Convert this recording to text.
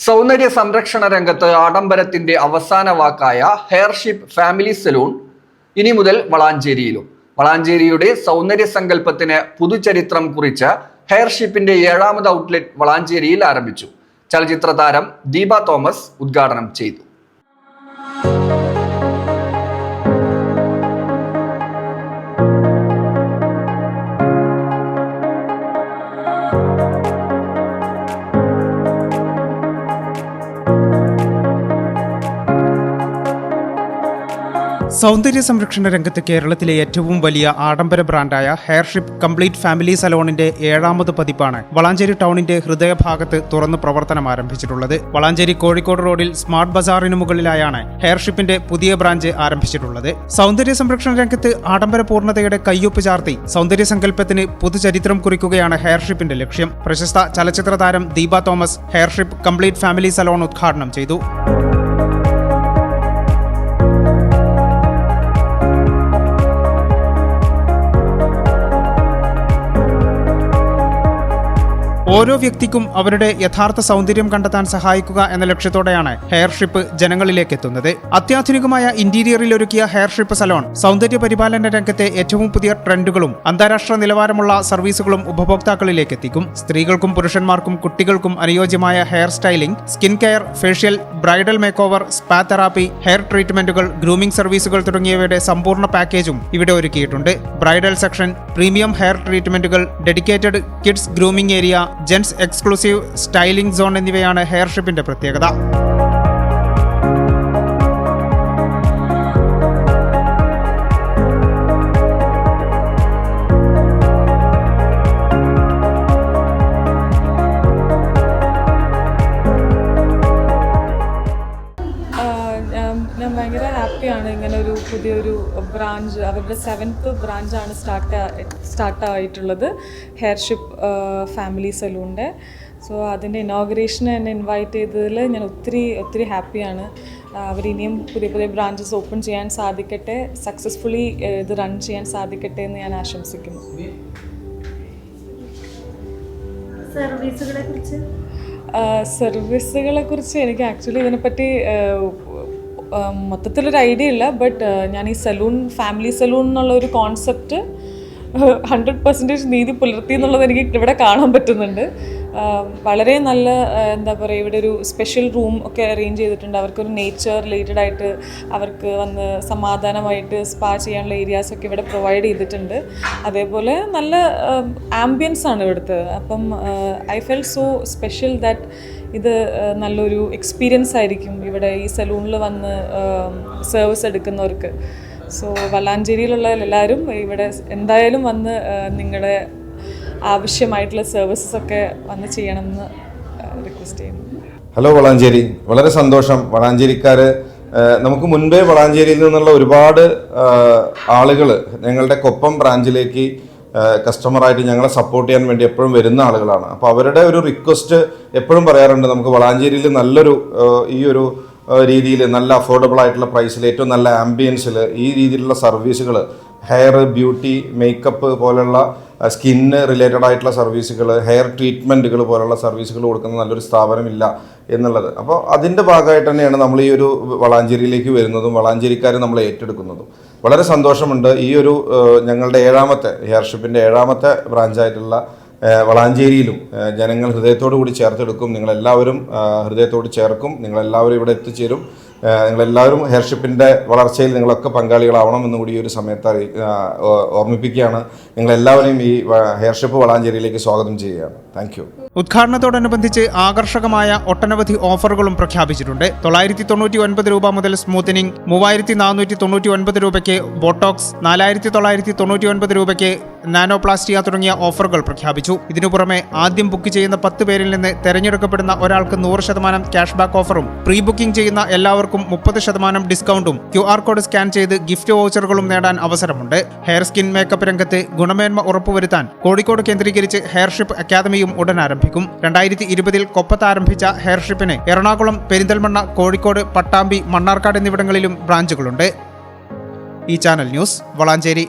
സൗന്ദര്യ സംരക്ഷണ രംഗത്ത് ആഡംബരത്തിന്റെ അവസാന വാക്കായ ഹെയർഷിപ്പ് ഫാമിലി സലൂൺ ഇനി മുതൽ വളാഞ്ചേരിയിലും. വളാഞ്ചേരിയുടെ സൗന്ദര്യ സങ്കല്പത്തിന് പുതുചരിത്രം കുറിച്ച ഹെയർഷിപ്പിന്റെ 7ാമത് ഔട്ട്ലെറ്റ് വളാഞ്ചേരിയിൽ ആരംഭിച്ചു. ചലച്ചിത്ര താരം ദീപ തോമസ് ഉദ്ഘാടനം ചെയ്തു. സൗന്ദര്യ സംരക്ഷണ രംഗത്ത് കേരളത്തിലെ ഏറ്റവും വലിയ ആഡംബര ബ്രാൻഡായ ഹെയർഷിപ്പ് കംപ്ലീറ്റ് ഫാമിലി സലോണിന്റെ 7ാമത് പതിപ്പാണ് വളാഞ്ചേരി ടൗണിന്റെ ഹൃദയഭാഗത്ത് തുറന്ന് പ്രവർത്തനം ആരംഭിച്ചിട്ടുള്ളത്. വളാഞ്ചേരി കോഴിക്കോട് റോഡിൽ സ്മാർട്ട് ബസാറിന് മുകളിലായാണ് ഹെയർഷിപ്പിന്റെ പുതിയ ബ്രാഞ്ച് ആരംഭിച്ചിട്ടുള്ളത്. സൗന്ദര്യ സംരക്ഷണ രംഗത്ത് ആഡംബര പൂർണ്ണതയുടെ കയ്യൊപ്പ് ചാർത്തി സൗന്ദര്യ സങ്കല്പത്തിന് പുതുചരിത്രം കുറിക്കുകയാണ് ഹെയർഷിപ്പിന്റെ ലക്ഷ്യം. പ്രശസ്ത ചലച്ചിത്ര താരം Deepa Thomas heirship complete family salon ഉദ്ഘാടനം ചെയ്തു. ഓരോ വ്യക്തിക്കും അവരുടെ യഥാർത്ഥ സൗന്ദര്യം കണ്ടെത്താൻ സഹായിക്കുക എന്ന ലക്ഷ്യത്തോടെയാണ് ഹെയർഷിപ്പ് ജനങ്ങളിലേക്ക് എത്തുന്നത്. അത്യാധുനികമായ ഇന്റീരിയറിൽ ഒരുക്കിയ ഹെയർഷിപ്പ് സലോൺ സൗന്ദര്യ പരിപാലന രംഗത്തെ ഏറ്റവും പുതിയ ട്രെൻഡുകളും അന്താരാഷ്ട്ര നിലവാരമുള്ള സർവീസുകളും ഉപഭോക്താക്കളിലേക്ക് എത്തിക്കും. സ്ത്രീകൾക്കും പുരുഷന്മാർക്കും കുട്ടികൾക്കും അനുയോജ്യമായ hair styling, skin care, facial, bridal make over, spa therapy, hair ട്രീറ്റ്മെന്റുകൾ, ഗ്രൂമിംഗ് സർവീസുകൾ തുടങ്ങിയവയുടെ സമ്പൂർണ്ണ പാക്കേജും ഇവിടെ ഒരുക്കിയിട്ടുണ്ട്. ബ്രൈഡൽ സെക്ഷൻ, പ്രീമിയം ഹെയർ ട്രീറ്റ്മെന്റുകൾ, dedicated kids grooming area, gents exclusive styling zone എന്നിവയാണ് ഹെയർഷിപ്പിന്റെ പ്രത്യേകത. ഞാൻ ഭയങ്കര ഹാപ്പിയാണ്. ഇങ്ങനെ ഒരു പുതിയൊരു ബ്രാഞ്ച്, അവരുടെ 7th ബ്രാഞ്ചാണ് സ്റ്റാർട്ടായിട്ടുള്ളത്, ഹെയർഷിപ്പ് ഫാമിലി സലൂണിൻ്റെ. സോ അതിൻ്റെ ഇനോഗ്രേഷന് എന്നെ ഇൻവൈറ്റ് ചെയ്തതിൽ ഞാൻ ഒത്തിരി ഹാപ്പിയാണ്. അവരിനിയും പുതിയ ബ്രാഞ്ചസ് ഓപ്പൺ ചെയ്യാൻ സാധിക്കട്ടെ, സക്സസ്ഫുള്ളി ഇത് റൺ ചെയ്യാൻ സാധിക്കട്ടെ എന്ന് ഞാൻ ആശംസിക്കുന്നു. സർവീസുകളെ കുറിച്ച് എനിക്ക് ആക്ച്വലി ഇതിനെപ്പറ്റി മൊത്തത്തിലൊരു ഐഡിയ ഇല്ല. ബട്ട് ഞാൻ ഈ ഫാമിലി സലൂൺ എന്നുള്ള ഒരു കോൺസെപ്റ്റ് 100% നീതി പുലർത്തി എന്നുള്ളത് എനിക്ക് ഇവിടെ കാണാൻ പറ്റുന്നുണ്ട്. വളരെ നല്ല എന്താ പറയുക, ഇവിടെ ഒരു സ്പെഷ്യൽ റൂം ഒക്കെ അറേഞ്ച് ചെയ്തിട്ടുണ്ട്. അവർക്കൊരു നേച്ചർ റിലേറ്റഡ് ആയിട്ട് അവർക്ക് വന്ന് സമാധാനമായിട്ട് സ്പാ ചെയ്യാനുള്ള ഏരിയാസൊക്കെ ഇവിടെ പ്രൊവൈഡ് ചെയ്തിട്ടുണ്ട്. അതേപോലെ നല്ല ആംബിയൻസ് ആണ് ഇവിടുത്തെ. അപ്പം I felt so special that ഇത് നല്ലൊരു എക്സ്പീരിയൻസ് ആയിരിക്കും ഇവിടെ ഈ സലൂണിൽ വന്ന് സർവീസ് എടുക്കുന്നവർക്ക്. സോ വളാഞ്ചേരിയിലുള്ള എല്ലാവരും ഇവിടെ എന്തായാലും വന്ന് നിങ്ങളുടെ ആവശ്യമായിട്ടുള്ള സർവീസസ് ഒക്കെ വന്ന് ചെയ്യണമെന്ന് റിക്വസ്റ്റ് ചെയ്യുന്നു. ഹലോ വളാഞ്ചേരി, വളരെ സന്തോഷം. വളാഞ്ചേരിക്കാർ നമുക്ക് മുൻപേ വളാഞ്ചേരിയിൽ നിന്നുള്ള ഒരുപാട് ആളുകൾ ഞങ്ങളുടെ കൊപ്പം ബ്രാഞ്ചിലേക്ക് കസ്റ്റമറായിട്ട് ഞങ്ങളെ സപ്പോർട്ട് ചെയ്യാൻ വേണ്ടി എപ്പോഴും വരുന്ന ആളുകളാണ്. അപ്പോൾ അവരുടെ ഒരു റിക്വസ്റ്റ് എപ്പോഴും പറയാറുണ്ട്, നമുക്ക് വളാഞ്ചേരിയിൽ നല്ലൊരു ഈ ഒരു രീതിയിൽ നല്ല അഫോർഡബിൾ ആയിട്ടുള്ള പ്രൈസിൽ ഏറ്റവും നല്ല ആംബിയൻസിൽ ഈ രീതിയിലുള്ള സർവീസുകൾ, ഹെയർ, ബ്യൂട്ടി, മേക്കപ്പ് പോലുള്ള സ്കിന്ന് റിലേറ്റഡ് ആയിട്ടുള്ള സർവീസുകൾ, ഹെയർ ട്രീറ്റ്മെൻറ്റുകൾ പോലുള്ള സർവീസുകൾ കൊടുക്കുന്ന നല്ലൊരു സ്ഥാപനമില്ല എന്നുള്ളത്. അപ്പോൾ അതിൻ്റെ ഭാഗമായിട്ട് തന്നെയാണ് നമ്മൾ ഈ ഒരു വളാഞ്ചേരിയിലേക്ക് വരുന്നതും വളാഞ്ചേരിക്കാർ നമ്മളെ ഏറ്റെടുക്കുന്നതും. വളരെ സന്തോഷമുണ്ട്. ഈ ഒരു ഞങ്ങളുടെ 7ാമത്തെ ഹെയർഷിപ്പിൻ്റെ 7ാമത്തെ ബ്രാഞ്ചായിട്ടുള്ള വളാഞ്ചേരിയിലും ജനങ്ങൾ ഹൃദയത്തോടു കൂടി ചേർത്തെടുക്കും. നിങ്ങളെല്ലാവരും ഹൃദയത്തോട് ചേർക്കും. നിങ്ങളെല്ലാവരും ഇവിടെ എത്തിച്ചേരും. നിങ്ങളെല്ലാവരും ഹെയർഷിപ്പിൻ്റെ വളർച്ചയിൽ നിങ്ങളൊക്കെ പങ്കാളികളാവണം എന്ന് കൂടി ഈ ഒരു സമയത്ത് ഓർമ്മിപ്പിക്കുകയാണ്. നിങ്ങളെല്ലാവരെയും ഈ ഹെയർഷിപ്പ് വളാഞ്ചേരിയിലേക്ക് സ്വാഗതം ചെയ്യുകയാണ്. Thank you. ഉദ്ഘാടനത്തോടനുബന്ധിച്ച് ആകർഷകമായ ഒട്ടനവധി ഓഫറുകളും പ്രഖ്യാപിച്ചിട്ടുണ്ട്. 999 രൂപ മുതൽ സ്മൂത്തനിങ്, 3499 രൂപയ്ക്ക് ബോട്ടോക്സ്, 4999 രൂപയ്ക്ക് നാനോപ്ലാസ്റ്റിയ തുടങ്ങിയ ഓഫറുകൾ പ്രഖ്യാപിച്ചു. ഇതിനു പുറമെ ആദ്യം ബുക്ക് ചെയ്യുന്ന 10 പേരിൽ നിന്ന് തെരഞ്ഞെടുക്കപ്പെടുന്ന ഒരാൾക്ക് 100% ക്യാഷ് ബാക്ക് ഓഫറും, പ്രീ ബുക്കിംഗ് ചെയ്യുന്ന എല്ലാവർക്കും 30% ഡിസ്കൗണ്ടും, QR കോഡ് സ്കാൻ ചെയ്ത് ഗിഫ്റ്റ് വൗച്ചറുകളും നേടാൻ അവസരമുണ്ട്. ഹെയർ സ്കിൻ മേക്കപ്പ് രംഗത്ത് ഗുണമേന്മ ഉറപ്പുവരുത്താൻ കോഴിക്കോട് കേന്ദ്രീകരിച്ച് ഹെയർഷിപ്പ് അക്കാദമിയും ഉടൻ ആരംഭിക്കും. 2020 കൊപ്പത്ത് ആരംഭിച്ച ഹെയർഷിപ്പിന് എറണാകുളം, പെരിന്തൽമണ്ണ, കോഴിക്കോട്, പട്ടാമ്പി, മണ്ണാർക്കാട് എന്നിവിടങ്ങളിലും ബ്രാഞ്ചുകളുണ്ട്. ഈ ചാനൽ ന്യൂസ് വളാഞ്ചേരി.